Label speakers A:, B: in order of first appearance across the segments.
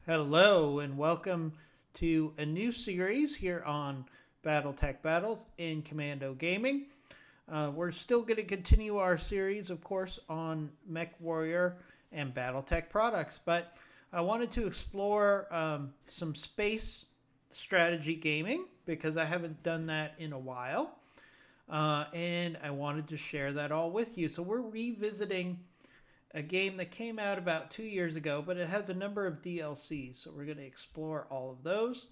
A: Hello, and welcome to a new series here on Battletech Battles in Commando Gaming. We're still going to continue our series, of course, on Mech Warrior and Battletech products, but I wanted to explore some space strategy gaming because I haven't done that in a while, and I wanted to share that all with you. So we're revisiting a game that came out about 2 years ago, but it has a number of DLCs, so we're going to explore all of those.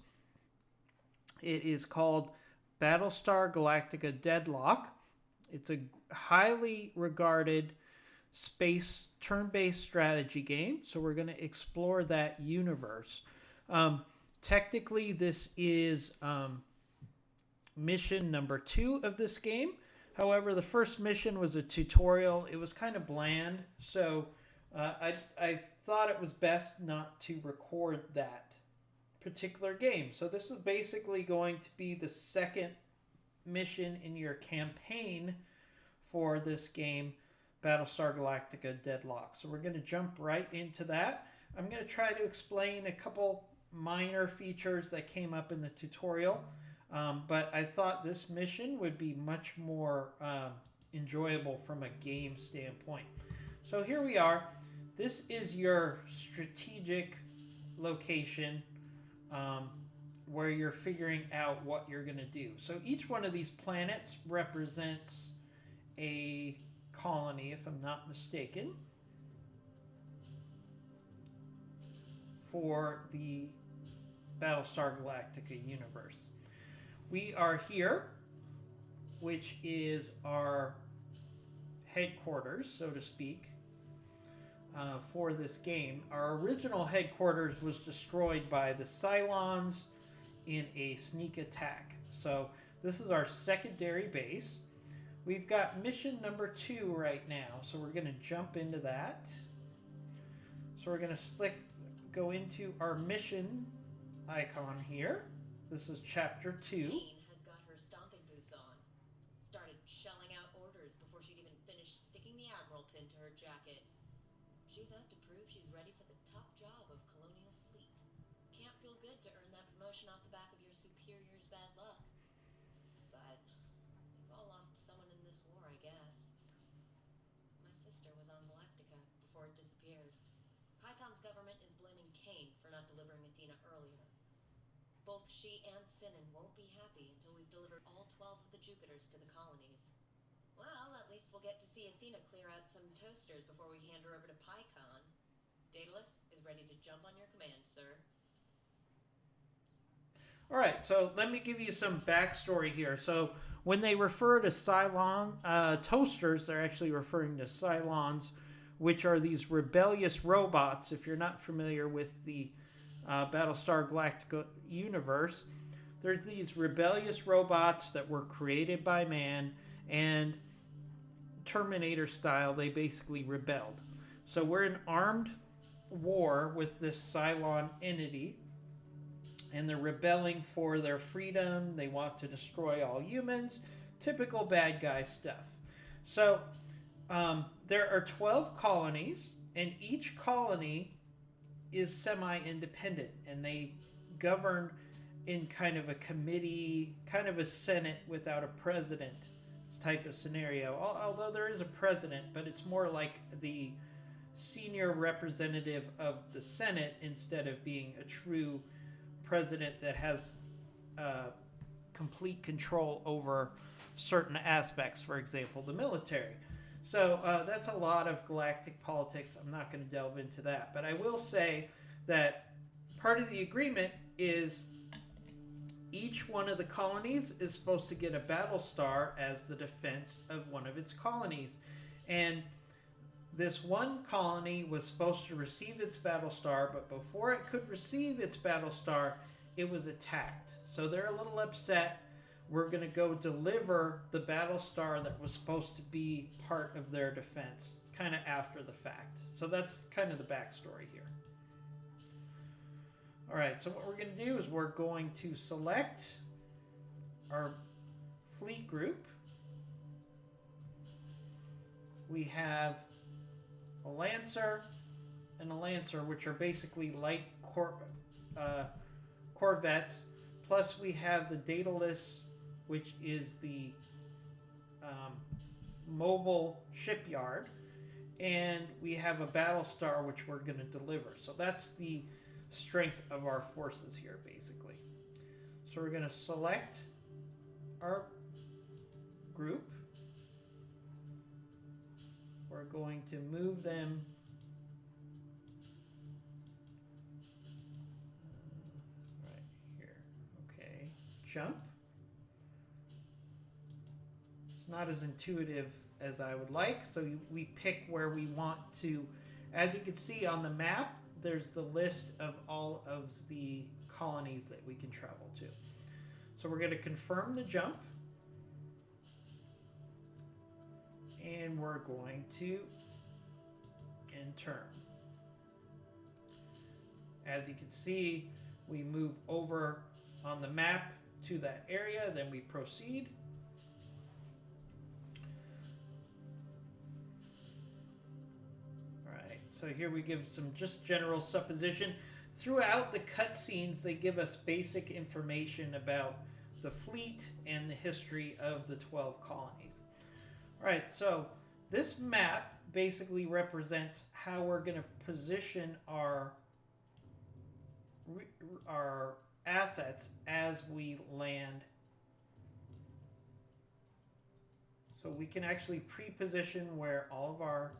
A: It is called Battlestar Galactica Deadlock. It's a highly regarded space turn-based strategy game, so we're going to explore that universe. Technically, this is mission number 2 of this game. However, the first mission was a tutorial. It was kind of bland, so I thought it was best not to record that particular game. So this is basically going to be the second mission in your campaign for this game, Battlestar Galactica Deadlock. So we're going to jump right into that. I'm going to try to explain a couple minor features that came up in the tutorial. But I thought this mission would be much more enjoyable from a game standpoint. So here we are. This is your strategic location where you're figuring out what you're going to do. So each one of these planets represents a colony, if I'm not mistaken, for the Battlestar Galactica universe. We are here, which is our headquarters, so to speak, for this game. Our original headquarters was destroyed by the Cylons in a sneak attack. So this is our secondary base. We've got mission number 2 right now, so we're going to jump into that. So we're going to go into our mission icon here. This is chapter 2.
B: Kane has got her stomping boots on. Started shelling out orders before she'd even finished sticking the admiral pin to her jacket. She's out to prove she's ready for the top job of Colonial Fleet. Can't feel good to earn that promotion off the back of your superior's bad luck. But we've all lost someone in this war, I guess. My sister was on Galactica before it disappeared. Pycon's government is blaming Kane for not delivering Athena earlier. Both she and Sinan won't be happy until we've delivered all 12 of the Jupiters to the colonies. Well, at least we'll get to see Athena clear out some toasters before we hand her over to Pycon. Daedalus is ready to jump on your command, sir.
A: All right, so let me give you some backstory here. So when they refer to Cylon toasters, they're actually referring to Cylons, which are these rebellious robots. If you're not familiar with the Battlestar Galactica universe, there's these rebellious robots that were created by man, and Terminator style, they basically rebelled. So we're in armed war with this Cylon entity, and they're rebelling for their freedom. They want to destroy all humans. Typical bad guy stuff. So there are 12 colonies, and each colony is semi-independent, and they govern in kind of a committee, kind of a senate without a president type of scenario. Although there is a president, but it's more like the senior representative of the Senate instead of being a true president that has complete control over certain aspects, for example, the military. So that's a lot of galactic politics. I'm not going to delve into that. But I will say that part of the agreement is each one of the colonies is supposed to get a battle star as the defense of one of its colonies. And this one colony was supposed to receive its battle star, but before it could receive its battle star, it was attacked. So they're a little upset. We're going to go deliver the battle star that was supposed to be part of their defense, kind of after the fact. So that's kind of the backstory here. All right, so what we're going to do is we're going to select our fleet group. We have a Lancer and a Lancer, which are basically light corvettes. Plus, we have the Daedalus, which is the mobile shipyard. And we have a Battlestar, which we're going to deliver. So that's the strength of our forces here, basically. So we're going to select our group. We're going to move them right here. Okay, jump. It's not as intuitive as I would like, so we pick where we want to. As you can see on the map, there's the list of all of the colonies that we can travel to. So we're going to confirm the jump. And we're going to end turn. As you can see, we move over on the map to that area, then we proceed. Alright, so here we give some just general supposition. Throughout the cutscenes, they give us basic information about the fleet and the history of the 12 colonies. Alright, so this map basically represents how we're going to position our assets as we land. So we can actually pre-position where all of our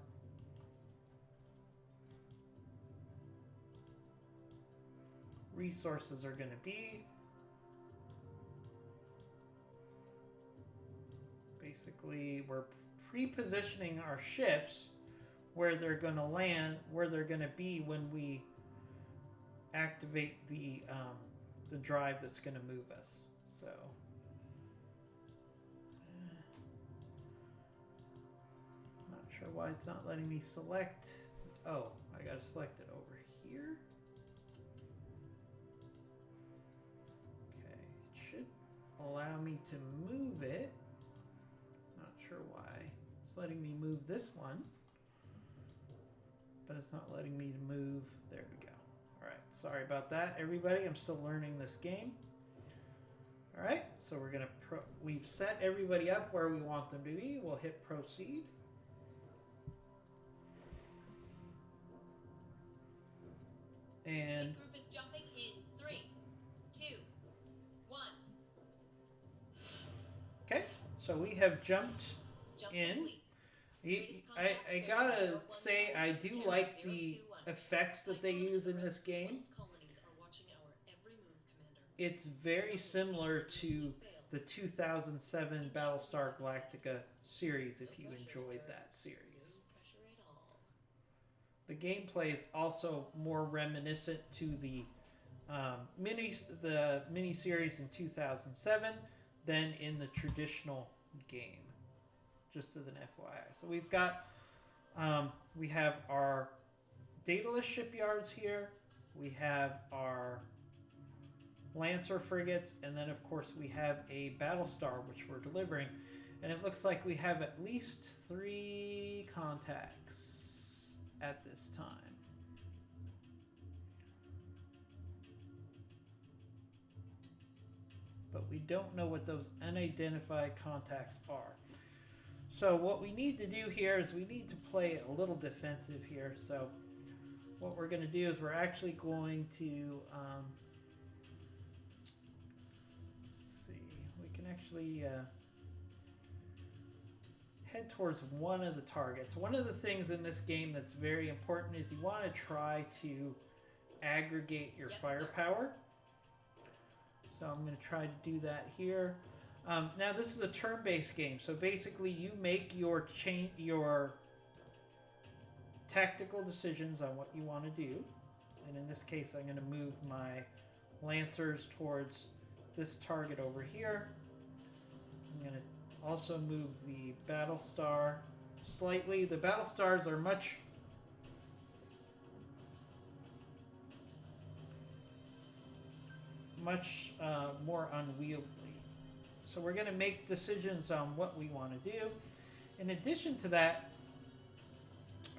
A: resources are going to be. Basically, we're pre-positioning our ships where they're going to land, where they're going to be when we activate the drive that's going to move us. So, not sure why it's not letting me select. Oh, I got to select it over here. Okay, it should allow me to move it. Sure why it's letting me move this one, but it's not letting me move. There we go. All right, sorry about that, everybody. I'm still learning this game. All right, so we're gonna we've set everybody up where we want them to be. We'll hit proceed. And
B: group is jumping in 3, 2, 1.
A: Okay, so we have jumped in. I gotta say, I do like the effects that they use in this game. It's very similar to the 2007 Battlestar Galactica series, if you enjoyed that series. The gameplay is also more reminiscent to the mini-series in 2007 than in the traditional game. Just as an FYI. So we've got, we have our Daedalus shipyards here. We have our Lancer frigates. And then, of course, we have a Battlestar, which we're delivering. And it looks like we have at least 3 contacts at this time. But we don't know what those unidentified contacts are. So what we need to do here is we need to play a little defensive here. So what we're going to do is we're actually going to see, we can actually head towards one of the targets. One of the things in this game that's very important is you want to try to aggregate your firepower. So I'm going to try to do that here. Now this is a turn-based game, so basically you make your tactical decisions on what you want to do. And in this case, I'm going to move my Lancers towards this target over here. I'm going to also move the Battlestar slightly. The Battlestars are much more unwieldy. So we're going to make decisions on what we want to do. In addition to that,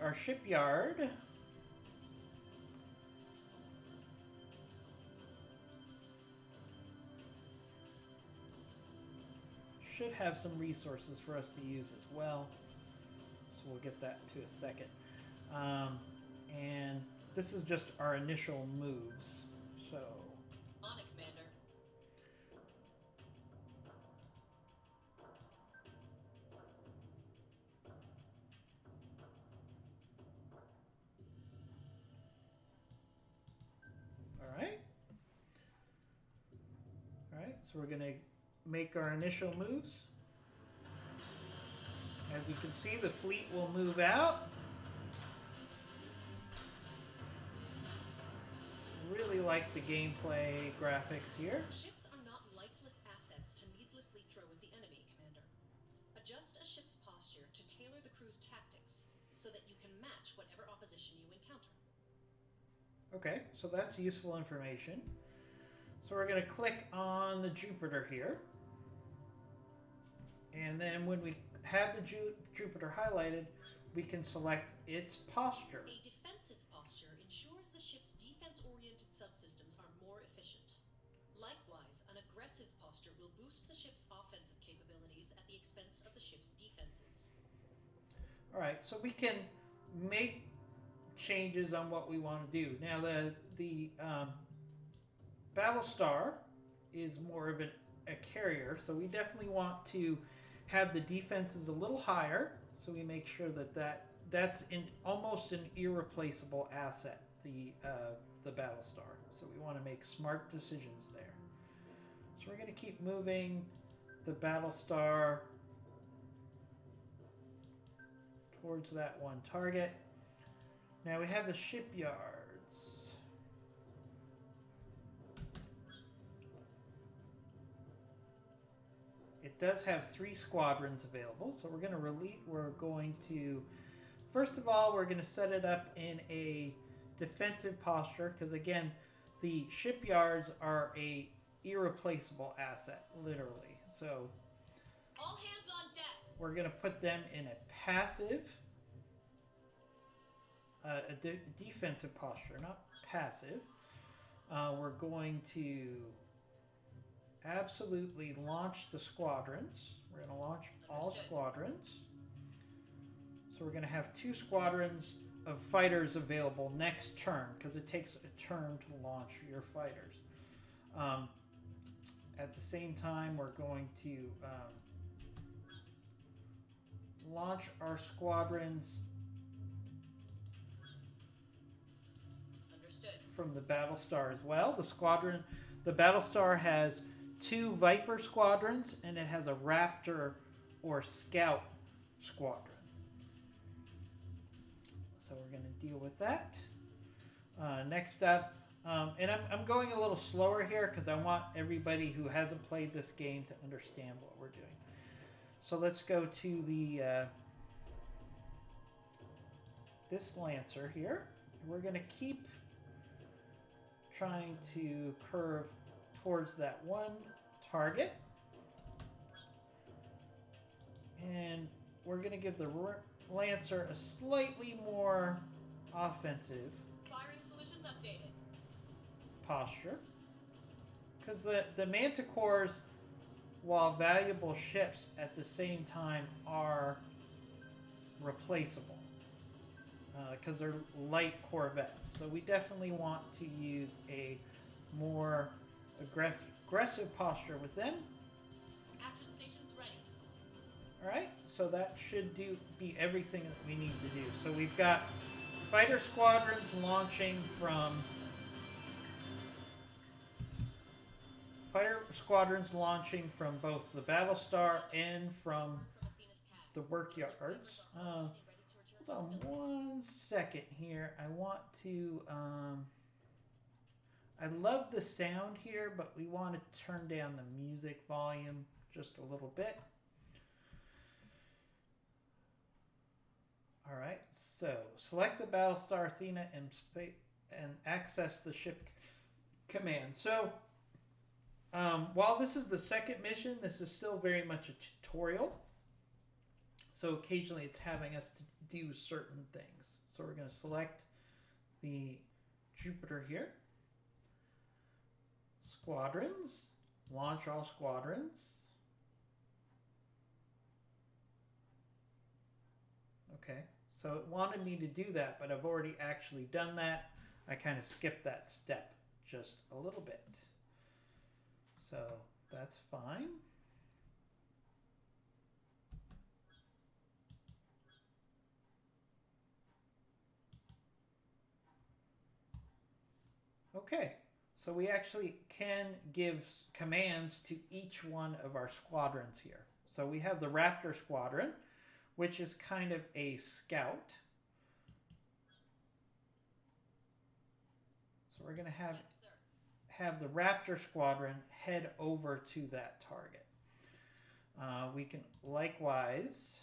A: our shipyard should have some resources for us to use as well. So we'll get that to a second. And this is just our initial moves. So
B: On it, Commander.
A: all right. So we're gonna make our initial moves. As you can see, the fleet will move out. Really like the gameplay graphics here.
B: Ships are not lifeless assets to needlessly throw at the enemy, Commander. Adjust a ship's posture to tailor the crew's tactics so that you can match whatever opposition you encounter.
A: Okay, so that's useful information. So we're going to click on the Jupiter here. And then when we have the Jupiter highlighted, we can select its posture.
B: A defensive posture ensures the ship's defense-oriented subsystems are more efficient. Likewise, an aggressive posture will boost the ship's offensive capabilities at the expense of the ship's defenses.
A: All right, so we can make changes on what we want to do. Now, the Battlestar is more of a carrier, so we definitely want to have the defenses a little higher, so we make sure that's almost an irreplaceable asset, the Battlestar. So we want to make smart decisions there. So we're going to keep moving the Battlestar towards that one target. Now we have the shipyards. It does have 3 squadrons available, so we're going to first of all, we're going to set it up in a defensive posture, because again, the shipyards are a irreplaceable asset, literally. So
B: All hands on deck!
A: we're going to put them in a passive, defensive posture, not passive. We're going to absolutely launch the squadrons. We're going to launch all squadrons. So we're going to have 2 squadrons of fighters available next turn, because it takes a turn to launch your fighters. At the same time, we're going to launch our squadrons from the Battlestar as well. The Battlestar has 2 Viper squadrons, and it has a Raptor or Scout squadron. So we're going to deal with that. Next up, and I'm going a little slower here because I want everybody who hasn't played this game to understand what we're doing. So let's go to the this Lancer here. We're going to keep trying to curve towards that one target. And we're going to give the Lancer a slightly more offensive
B: Firing solutions updated.
A: posture. Because the Manticores, while valuable ships, at the same time are replaceable. Because they're light corvettes. So we definitely want to use a more aggressive posture with them.
B: Action stations ready.
A: Alright, so that should be everything that we need to do. So we've got fighter squadrons launching from both the Battlestar and from the work yards. Hold on one second here. I want to I love the sound here, but we want to turn down the music volume just a little bit. All right, so select the Battlestar Athena and access the ship command. So while this is the second mission, this is still very much a tutorial. So occasionally it's having us to do certain things. So we're going to select the Jupiter here. Squadrons. Launch all squadrons. Okay, so it wanted me to do that, but I've already actually done that. I kind of skipped that step just a little bit. So that's fine. Okay, so we actually can give commands to each one of our squadrons here. So we have the Raptor Squadron, which is kind of a scout. So we're going to have the Raptor Squadron head over to that target. We can likewise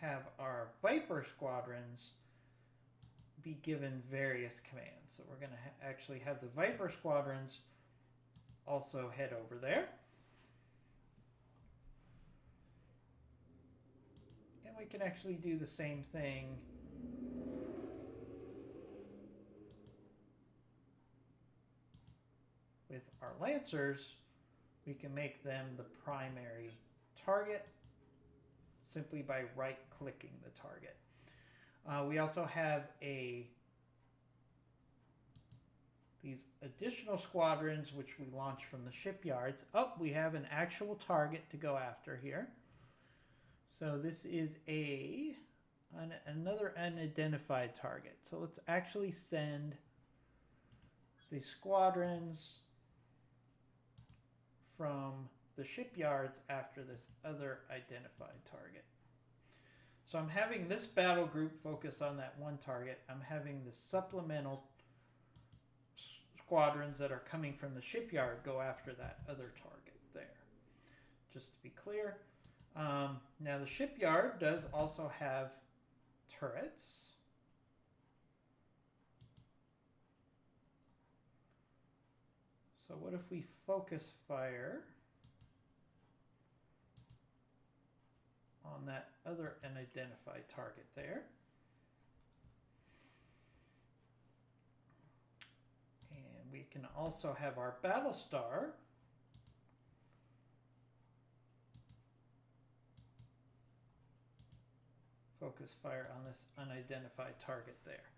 A: have our Viper Squadrons be given various commands. So we're going to actually have the Viper Squadrons also head over there. And we can actually do the same thing with our Lancers. We can make them the primary target simply by right-clicking the target. We also have these additional squadrons which we launch from the shipyards. Oh, we have an actual target to go after here. So this is another unidentified target. So let's actually send the squadrons from the shipyards after this other identified target. So I'm having this battle group focus on that one target. I'm having the supplemental squadrons that are coming from the shipyard go after that other target there. Just to be clear. Now the shipyard does also have turrets. So what if we focus fire on that other unidentified target there? And we can also have our Battlestar focus fire on this unidentified target there.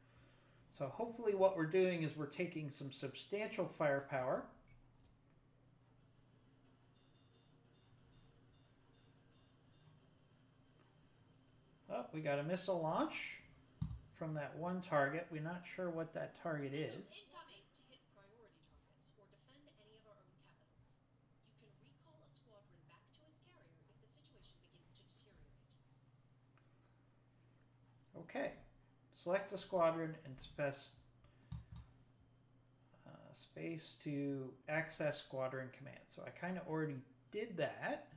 A: So hopefully what we're doing is we're taking some substantial firepower Oh, we got a missile launch from that one target. We're not sure what that target is.
B: Incoming to hit priority targets or defend any of our own capitals. You can recall a squadron back to its carrier if the situation begins to deteriorate.
A: Okay. Select a squadron and space to access squadron command. So I kind of already did that.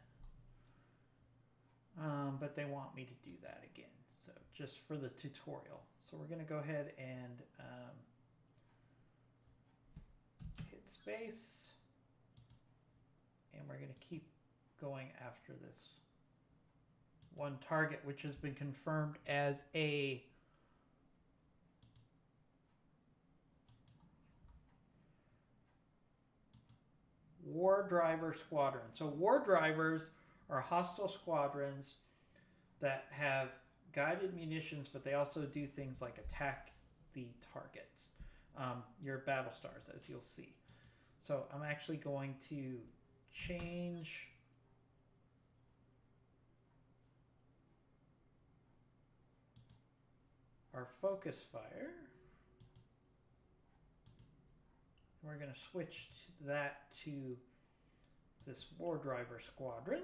A: But they want me to do that again. So just for the tutorial. So we're going to go ahead and hit space. And we're going to keep going after this one target, which has been confirmed as a war driver squadron. So war drivers are hostile squadrons that have guided munitions, but they also do things like attack the targets, your battle stars, as you'll see. So I'm actually going to change our focus fire. We're going to switch that to this war driver squadron.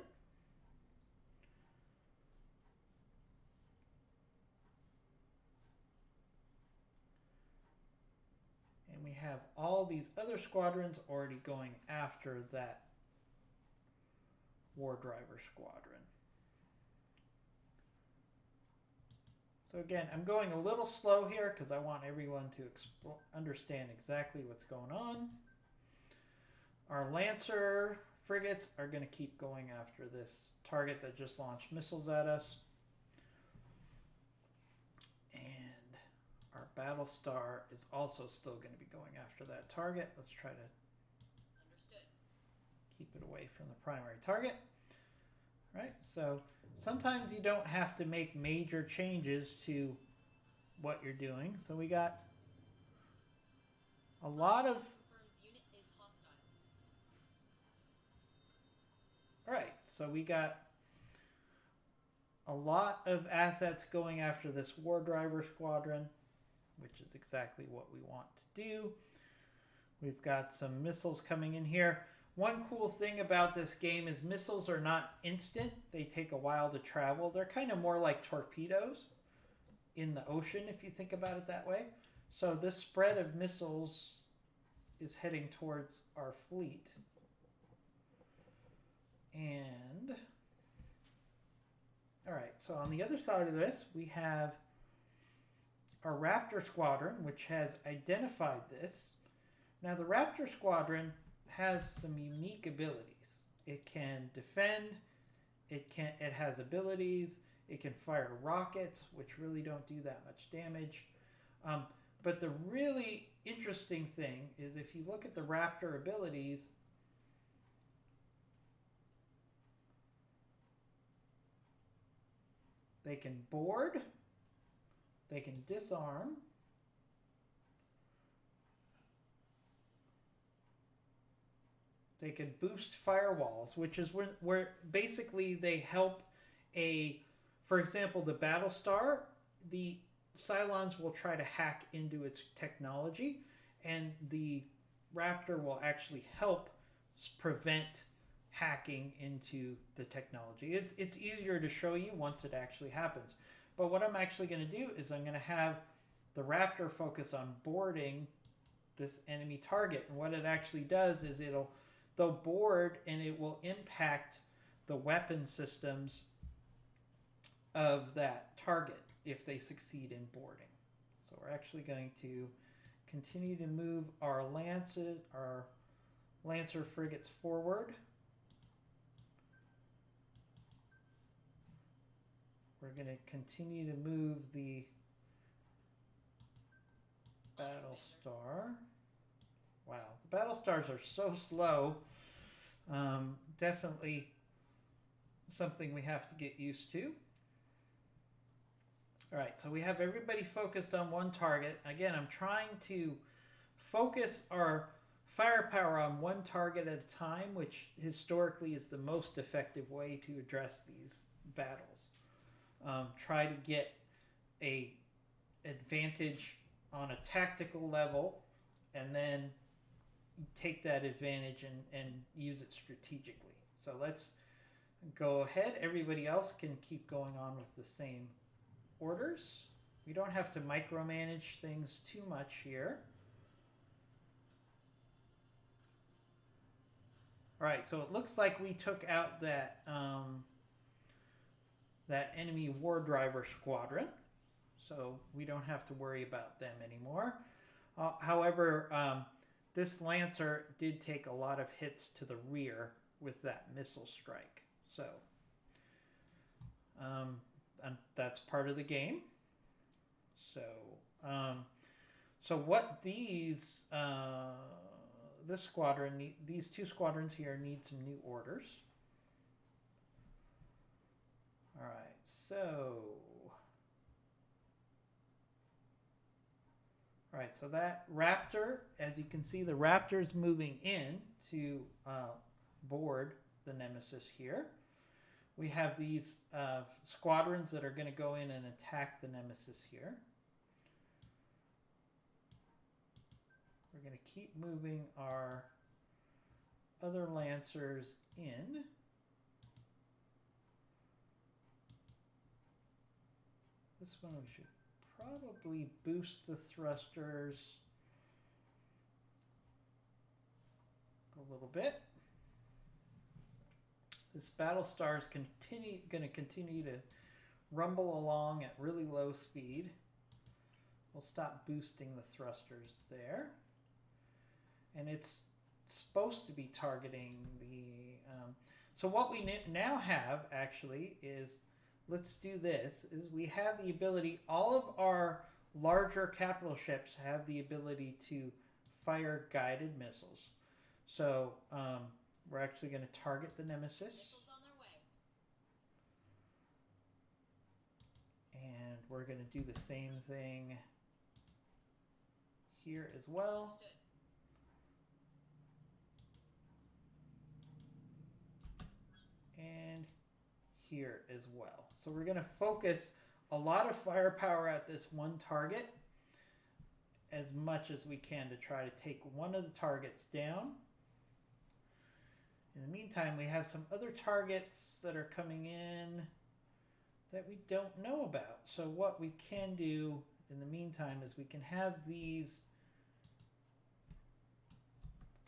A: And we have all these other squadrons already going after that war driver squadron. So again, I'm going a little slow here because I want everyone to understand exactly what's going on. Our Lancer frigates are going to keep going after this target that just launched missiles at us. And our Battlestar is also still going to be going after that target. Let's try to keep it away from the primary target. right? So sometimes you don't have to make major changes to what you're doing. So we got a lot of.
B: Confirms unit is hostile.
A: All right, so we got a lot of assets going after this war driver squadron, which is exactly what we want to do. We've got some missiles coming in here. One cool thing about this game is missiles are not instant. They take a while to travel. They're kind of more like torpedoes in the ocean, if you think about it that way. So this spread of missiles is heading towards our fleet. And all right, so on the other side of this, we have our Raptor Squadron, which has identified this. Now, the Raptor Squadron has some unique abilities. It can defend. It has abilities. It can fire rockets, which really don't do that much damage. But the really interesting thing is if you look at the Raptor abilities, they can board, they can disarm, they can boost firewalls, which is where basically they help for example, the Battlestar, the Cylons will try to hack into its technology, and the Raptor will actually help prevent hacking into the technology. It's easier to show you once it actually happens. But what I'm actually going to do is I'm going to have the Raptor focus on boarding this enemy target. And what it actually does is they'll board and it will impact the weapon systems of that target if they succeed in boarding. So we're actually going to continue to move our Lancer frigates forward. We're going to continue to move the Battlestar. Wow, the Battlestars are so slow. Definitely something we have to get used to. All right, so we have everybody focused on one target. Again, I'm trying to focus our firepower on one target at a time, which historically is the most effective way to address these battles. Try to get a advantage on a tactical level, and then take that advantage and use it strategically. So let's go ahead. Everybody else can keep going on with the same orders. We don't have to micromanage things too much here. All right, so it looks like we took out that that enemy war driver squadron, so we don't have to worry about them anymore. However, this Lancer did take a lot of hits to the rear with that missile strike, so and that's part of the game. So, so what these this squadron, these two squadrons here need some new orders. All right, so all right, so that Raptor, as you can see, the Raptor's moving in to board the Nemesis here. We have these squadrons that are going to go in and attack the Nemesis here. We're going to keep moving our other Lancers in. This one we should probably boost the thrusters a little bit. This Battlestar is going to continue to rumble along at really low speed. We'll stop boosting the thrusters there. And it's supposed to be targeting the... so what we now have, actually, is... Let's do this, is we have the ability... All of our larger capital ships have the ability to fire guided missiles. So... we're actually going to target the Nemesis.
B: Missiles on their way.
A: we're going to do the same thing here as well.
B: Understood.
A: And here as well. So we're going to focus a lot of firepower at this one target as much as we can to try to take one of the targets down. In the meantime, we have some other targets that are coming in that we don't know about. So what we can do in the meantime is we can have these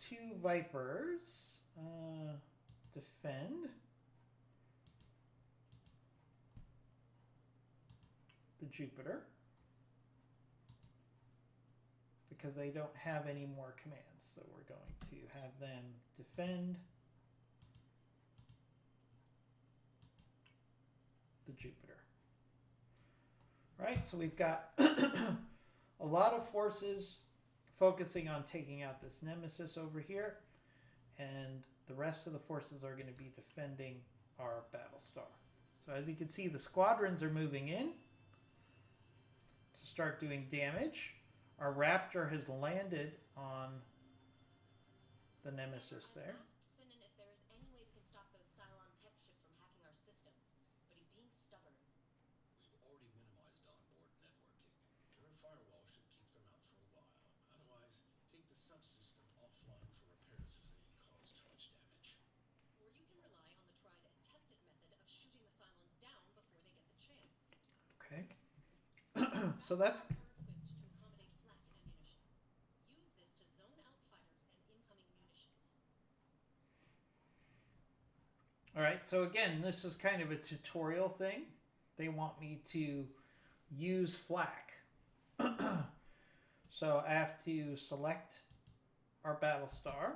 A: two Vipers defend the Jupiter because they don't have any more commands. So we're going to have them defend the Jupiter. Right, so we've got a lot of forces focusing on taking out this Nemesis over here, and the rest of the forces are going to be defending our Battlestar. So as you can see, the squadrons are moving in to start doing damage. Our Raptor has landed on the Nemesis there.
B: Asked Sinan if there is any way we can stop those Cylon tech ships from hacking our systems, but he's being stubborn.
C: We've already minimized onboard networking. Your firewall should keep them out for a while. Otherwise, take the subsystem offline for repairs if they cause too much damage.
B: Or you can rely on the tried and tested method of shooting the Cylons down before they get the chance.
A: Okay. So that's
B: Are equipped to accommodate flak ammunition. Use this to zone out fighters and incoming munitions.
A: all right. So again, this is kind of a tutorial thing. They want me to use flak. So I have to select our Battlestar.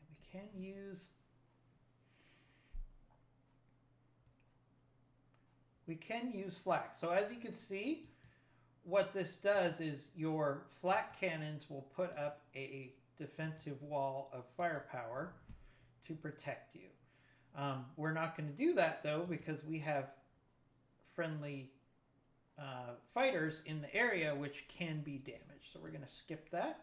A: And we can use flak. So as you can see, what this does is your flak cannons will put up a defensive wall of firepower to protect you. We're not going to do that though because we have friendly fighters in the area which can be damaged. So we're going to skip that.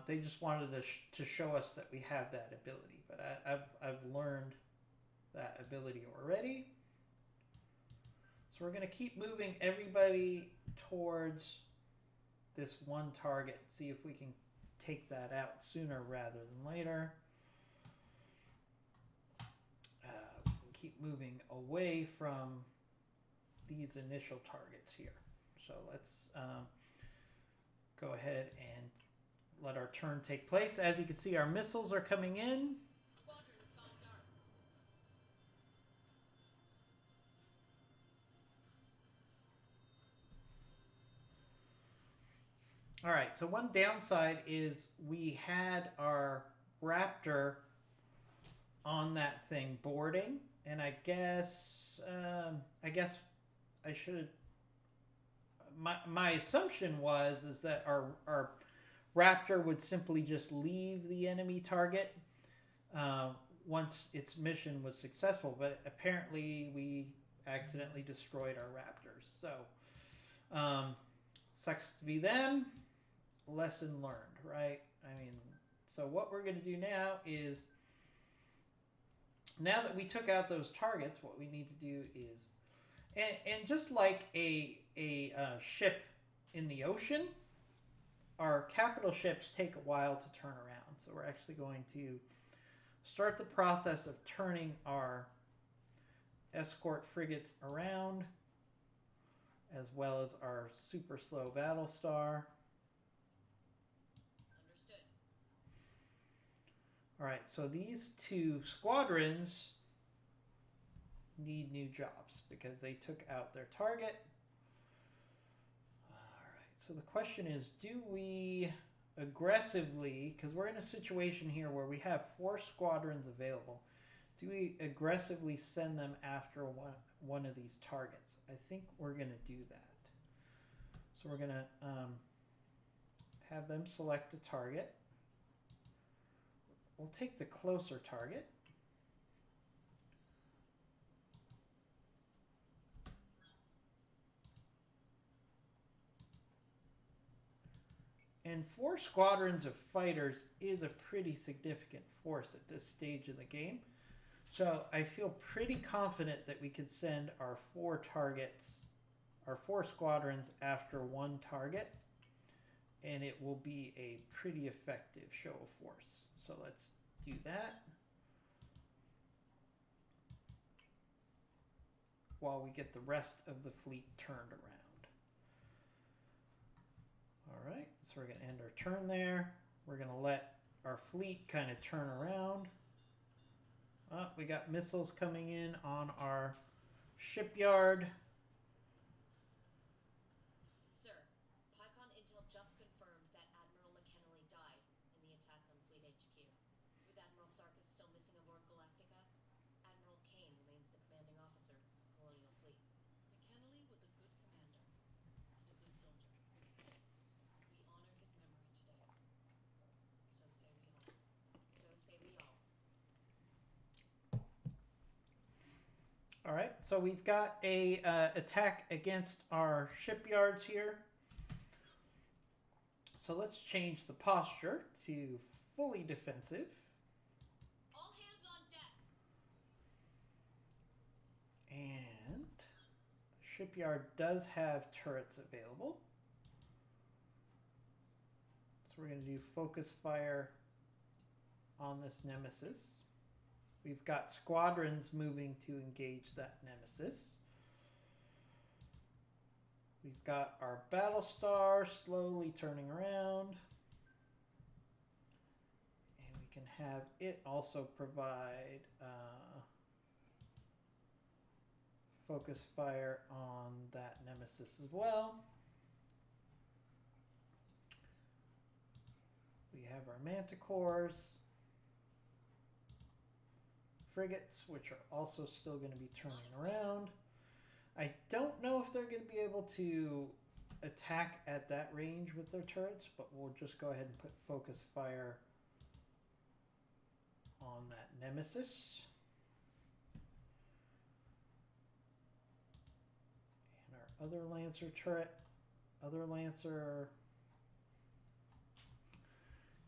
A: They just wanted to show us that we have that ability, but I've learned that ability already. So we're going to keep moving everybody towards this one target. See if we can take that out sooner rather than later. We can keep moving away from these initial targets here. So let's go ahead and let our turn take place. As you can see, our missiles are coming in.
B: Squadron has gone dark.
A: All right, so one downside is we had our Raptor on that thing boarding, and I guess I should have. My assumption is that our Raptor would simply just leave the enemy target once its mission was successful, but apparently we accidentally destroyed our Raptors. So sucks to be them. Lesson learned, right? I mean, so what we're going to do now is, now that we took out those targets, what we need to do is, and just like a ship in the ocean, our capital ships take a while to turn around. So we're actually going to start the process of turning our escort frigates around, as well as our super slow Battlestar.
B: Understood.
A: All right, so these two squadrons need new jobs because they took out their target. All right, so the question is, do we aggressively, because we're in a situation here where we have 4 squadrons available, do we aggressively send them after one of these targets? I think we're going to do that. So we're going to have them select a target. We'll take the closer target. And 4 squadrons of fighters is a pretty significant force at this stage in the game. So I feel pretty confident that we could send our 4 targets, our 4 squadrons after 1 target, and it will be a pretty effective show of force. So let's do that while we get the rest of the fleet turned around. All right, so we're going to end our turn there. We're going to let our fleet kind of turn around. Oh, we got missiles coming in on our shipyard.
B: Sir, PyCon Intel just confirmed that Admiral McKinley died in the attack on Fleet HQ. With Admiral Sarkis still missing aboard Galactica, Admiral Kane remains the commanding officer of the Colonial Fleet. McKinley was a good commander and a good soldier. We honor his memory today. So say we all. So say we all.
A: All right, so we've got a attack against our shipyards here. So let's change the posture to fully defensive.
B: All hands on deck.
A: And the shipyard does have turrets available. So we're going to do focus fire on this Nemesis. We've got squadrons moving to engage that Nemesis. We've got our Battlestar slowly turning around. And we can have it also provide focus fire on that Nemesis as well. We have our Manticores. Frigates, which are also still going to be turning around. I don't know if they're going to be able to attack at that range with their turrets, but we'll just go ahead and put focus fire on that Nemesis. And our other Lancer turret, other Lancer.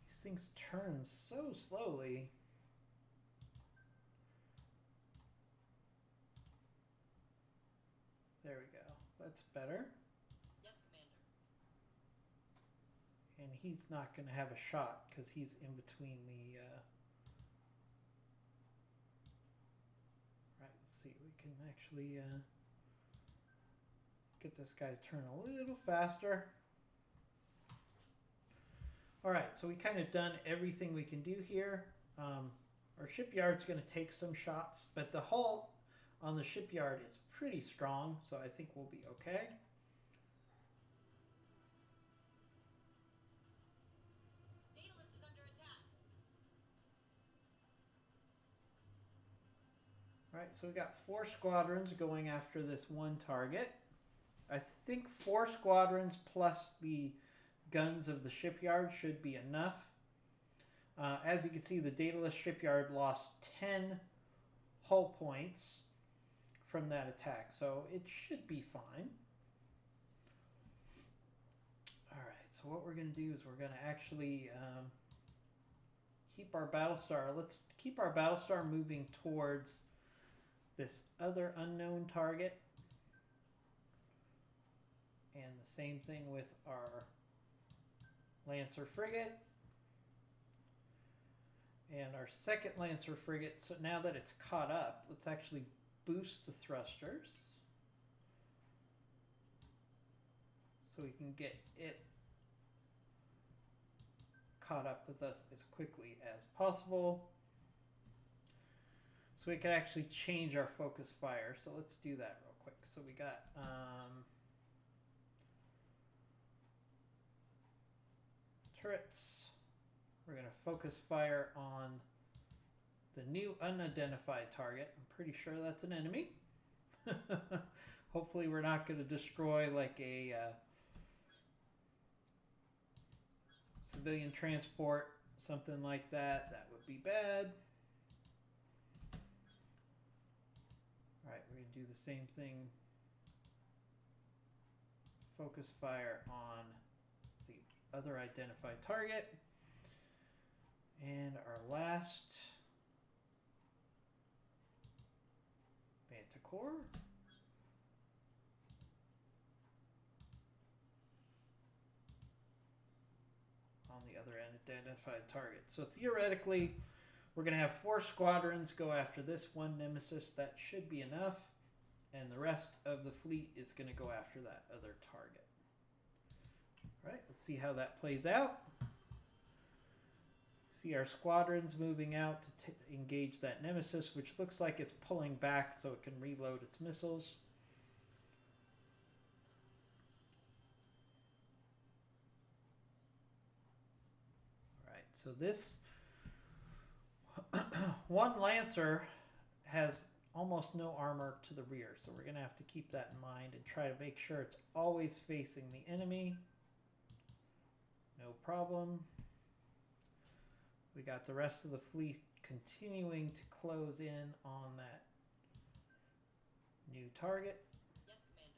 A: These things turn so slowly. There we go. That's better.
B: Yes, Commander.
A: And he's not going to have a shot because he's in between the... Right, let's see. We can actually get this guy to turn a little faster. All right, so we kind of done everything we can do here. Our shipyard's going to take some shots, but the hull on the shipyard is pretty strong, so I think we'll be okay.
B: Daedalus is under attack.
A: All right, so we got 4 squadrons going after this one target. I think 4 squadrons plus the guns of the shipyard should be enough. As you can see, the Daedalus shipyard lost 10 hull points from that attack, so it should be fine. All right, so what we're going to do is we're going to actually keep our Battlestar. Let's keep our Battlestar moving towards this other unknown target. And the same thing with our Lancer frigate. And our second Lancer frigate, so now that it's caught up, let's actually boost the thrusters so we can get it caught up with us as quickly as possible. So we can actually change our focus fire. So let's do that real quick. So we got turrets. We're going to focus fire on the new unidentified target. I'm pretty sure that's an enemy. Hopefully we're not going to destroy like a civilian transport, something like that. That would be bad. All right, we're going to do the same thing. Focus fire on the other identified target. And our last Manticore. On the other identified target. So theoretically, we're going to have 4 squadrons go after this one nemesis. That should be enough. And the rest of the fleet is going to go after that other target. All right, let's see how that plays out. See our squadrons moving out to engage that nemesis, which looks like it's pulling back so it can reload its missiles. All right, so this one Lancer has almost no armor to the rear, so we're going to have to keep that in mind and try to make sure it's always facing the enemy. No problem. We got the rest of the fleet continuing to close in on that new target.
B: Yes, Commander.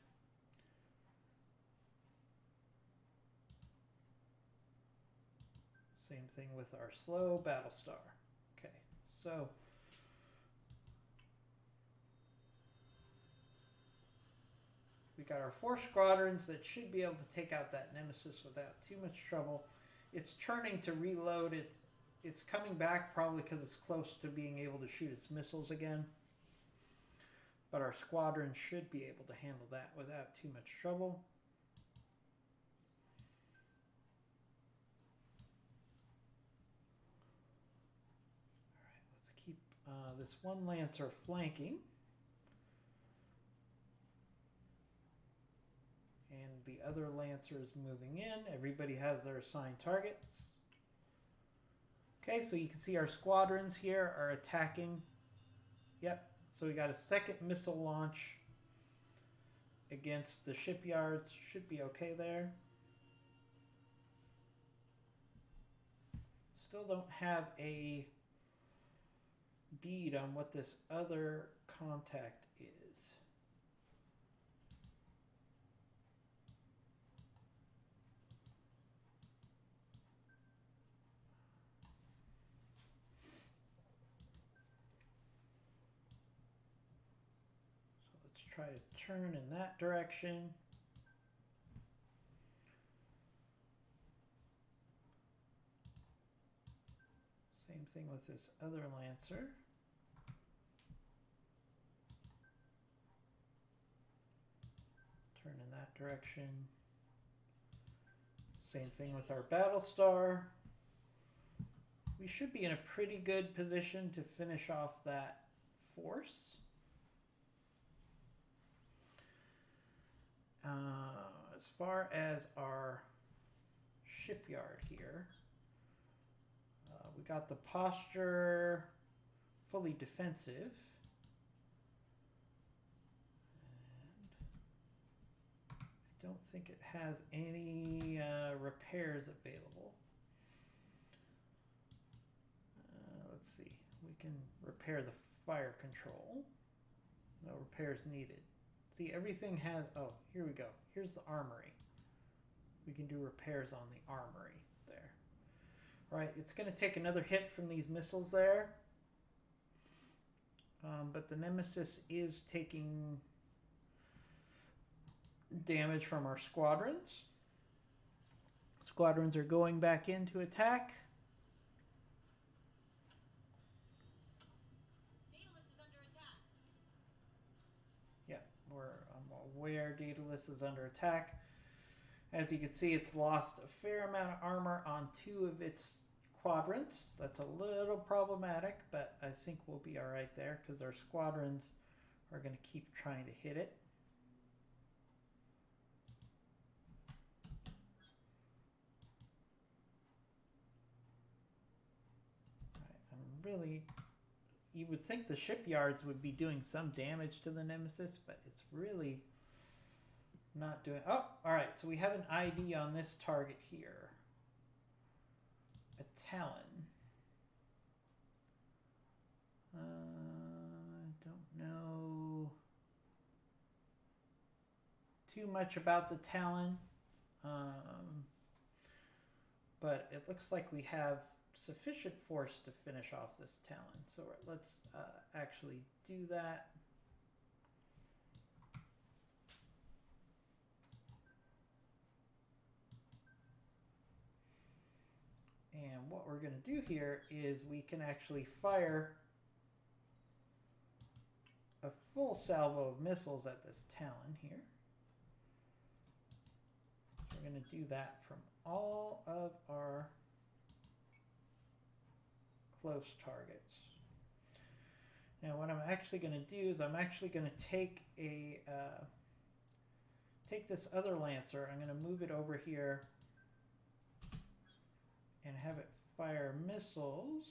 A: Same thing with our slow Battlestar. Okay, so we got our 4 squadrons that should be able to take out that nemesis without too much trouble. It's turning to reload it. It's coming back probably because it's close to being able to shoot its missiles again. But our squadron should be able to handle that without too much trouble. Alright, let's keep this one Lancer flanking. And the other Lancer is moving in. Everybody has their assigned targets. Okay, so you can see our squadrons here are attacking. Yep, so we got a second missile launch against the shipyards. Should be okay there. Still don't have a bead on what this other contact is. Try to turn in that direction. Same thing with this other Lancer. Turn in that direction. Same thing with our Battlestar. We should be in a pretty good position to finish off that force. As far as our shipyard here, we got the posture fully defensive. And I don't think it has any repairs available. Let's see. We can repair the fire control. No repairs needed. See, everything has... Oh, here we go. Here's the armory. We can do repairs on the armory there. All right, it's going to take another hit from these missiles there. But the Nemesis is taking damage from our squadrons. Squadrons are going back in to attack. I'm aware Daedalus is under attack. As you can see, it's lost a fair amount of armor on 2 of its quadrants. That's a little problematic, but I think we'll be all right there because our squadrons are going to keep trying to hit it. I'm really... You would think the shipyards would be doing some damage to the Nemesis, but it's really not doing... Oh, all right. So we have an ID on this target here. A Talon. I don't know too much about the Talon. but it looks like we have sufficient force to finish off this Talon. So let's actually do that. And what we're going to do here is we can actually fire a full salvo of missiles at this Talon here. So we're going to do that from all of our close targets. Now what I'm actually going to do is I'm actually going to take a take this other Lancer. I'm going to move it over here and have it fire missiles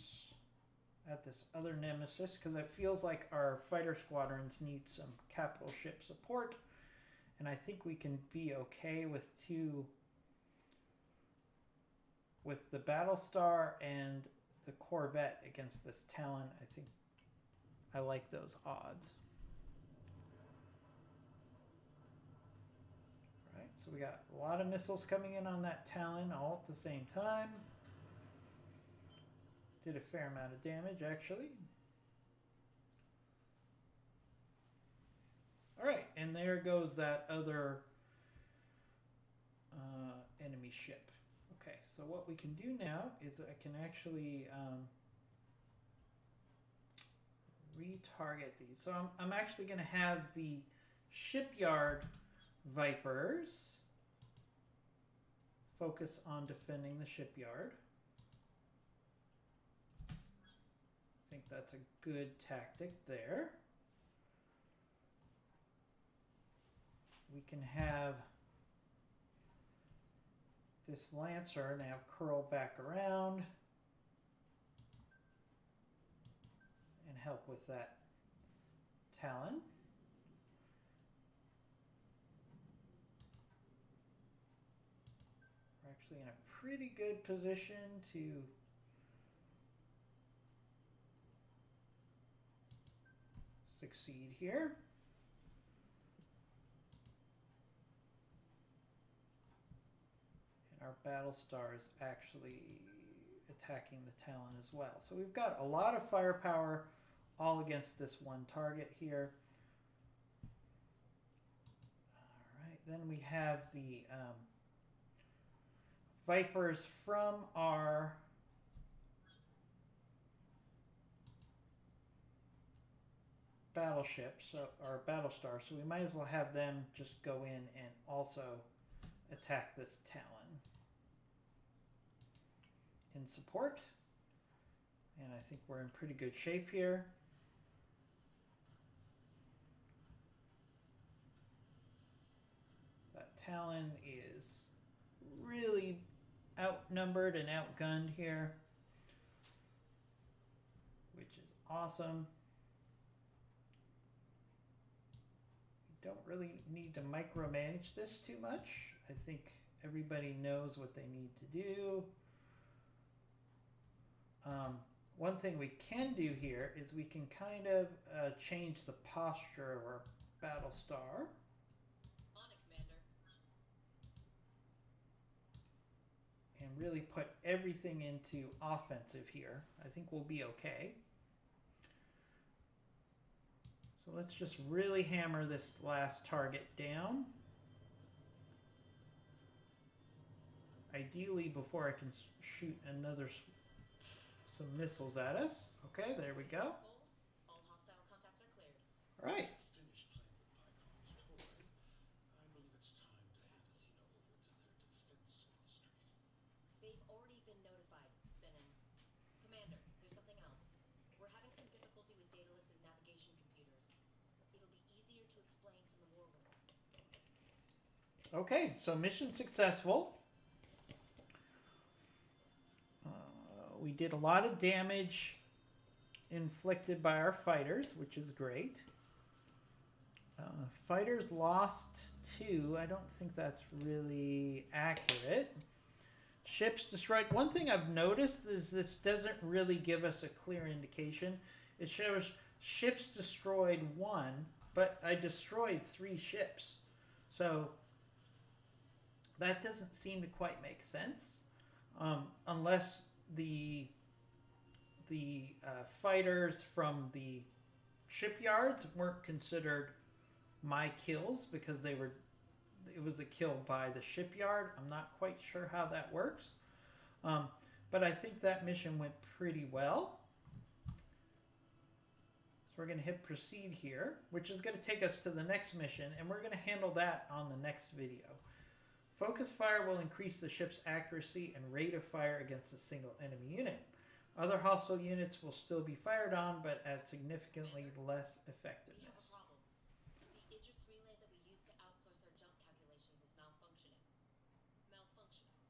A: at this other Nemesis, because it feels like our fighter squadrons need some capital ship support, and I think we can be okay with the Battlestar and the Corvette against this Talon. I think I like those odds. Right, so we got a lot of missiles coming in on that Talon all at the same time. Did a fair amount of damage, actually. All right, and there goes that other enemy ship. Okay, so what we can do now is I can actually retarget these. So I'm actually going to have the shipyard Vipers focus on defending the shipyard. I think that's a good tactic there. We can have this Lancer now curl back around and help with that Talon. We're actually in a pretty good position to succeed here. And our Battlestar is actually attacking the Talon as well. So we've got a lot of firepower all against this one target here. All right, then we have the Vipers from our battleship, so our Battlestar, so we might as well have them just go in and also attack this Talon in support. And I think we're in pretty good shape here. That Talon is really outnumbered and outgunned here, which is awesome. We don't really need to micromanage this too much. I think everybody knows what they need to do. One thing we can do here is we can kind of change the posture of our Battlestar.
B: On it, Commander.
A: And really put everything into offensive here. I think we'll be okay. So let's just really hammer this last target down. Ideally, before I can shoot some missiles at us. Okay, there we go.
B: All hostile contacts are cleared.
A: All right.
C: Finish playing with Pycon's toy. I believe it's time to hand Athena over to their defense ministry.
B: They've already been notified, Zenon. Commander, there's something else. We're having some difficulty with Daedalus's navigation computers. It'll be easier to explain from the war room.
A: Okay, so mission successful. We did a lot of damage inflicted by our fighters, which is great. Fighters lost 2. I don't think that's really accurate. Ships destroyed. One thing I've noticed is this doesn't really give us a clear indication. It shows ships destroyed 1, but I destroyed 3 ships. So that doesn't seem to quite make sense. unless the fighters from the shipyards weren't considered my kills because it was a kill by the shipyard. I'm not quite sure how that works, but I think that mission went pretty well. So we're going to hit proceed here, which is going to take us to the next mission, and we're going to handle that on the next video. Focus fire will increase the ship's accuracy and rate of fire against a single enemy unit. Other hostile units will still be fired on, but at significantly less
B: We have
A: effectiveness.
B: a problem. The Idris relay that we use to outsource our jump calculations is malfunctioning. Malfunctioning.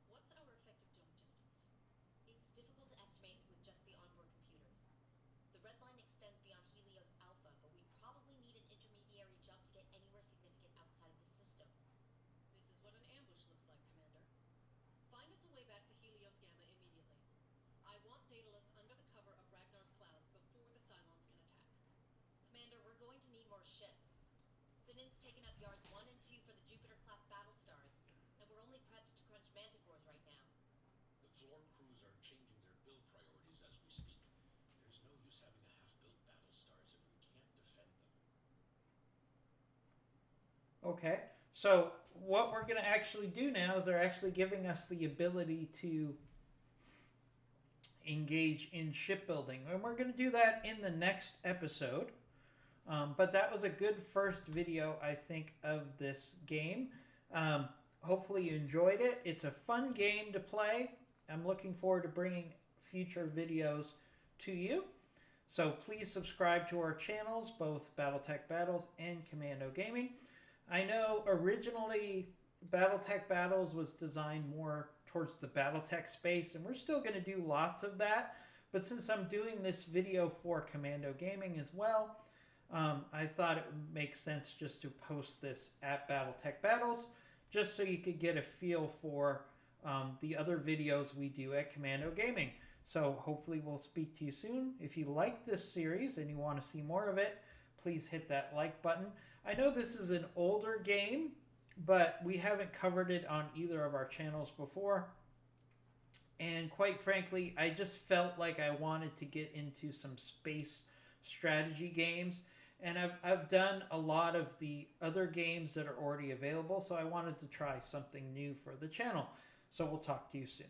B: What's our effective jump distance? It's difficult to estimate with just the onboard computers. The red line extends beyond Helios Alpha, but we'd probably need an intermediary jump to get anywhere significant outside of the system.
D: This is what an ambush looks like, Commander. Find us a way back to Helios Gamma immediately. I want Daedalus under the cover of Ragnar's clouds before the Cylons can attack.
B: Commander, we're going to need more ships. Sinin's taken up yards 1 and 2 for the Jupiter-class Battlestars, and we're only prepped to crunch manticores right now.
C: The floor crews are changing their build priorities as we speak. There's no use having a half-built Battlestars if we can't defend them.
A: Okay, so what we're going to actually do now is they're actually giving us the ability to engage in shipbuilding, and we're going to do that in the next episode. But that was a good first video, I think, of this game. Hopefully you enjoyed it. It's a fun game to play. I'm looking forward to bringing future videos to you. So please subscribe to our channels, both Battletech Battles and Commando Gaming. I know originally Battletech Battles was designed more towards the Battletech space, and we're still going to do lots of that. But since I'm doing this video for Commando Gaming as well, I thought it would make sense just to post this at Battletech Battles, just so you could get a feel for the other videos we do at Commando Gaming. So hopefully we'll speak to you soon. If you like this series and you want to see more of it, please hit that like button. I know this is an older game, but we haven't covered it on either of our channels before. And quite frankly, I just felt like I wanted to get into some space strategy games. And I've done a lot of the other games that are already available, so I wanted to try something new for the channel. So we'll talk to you soon.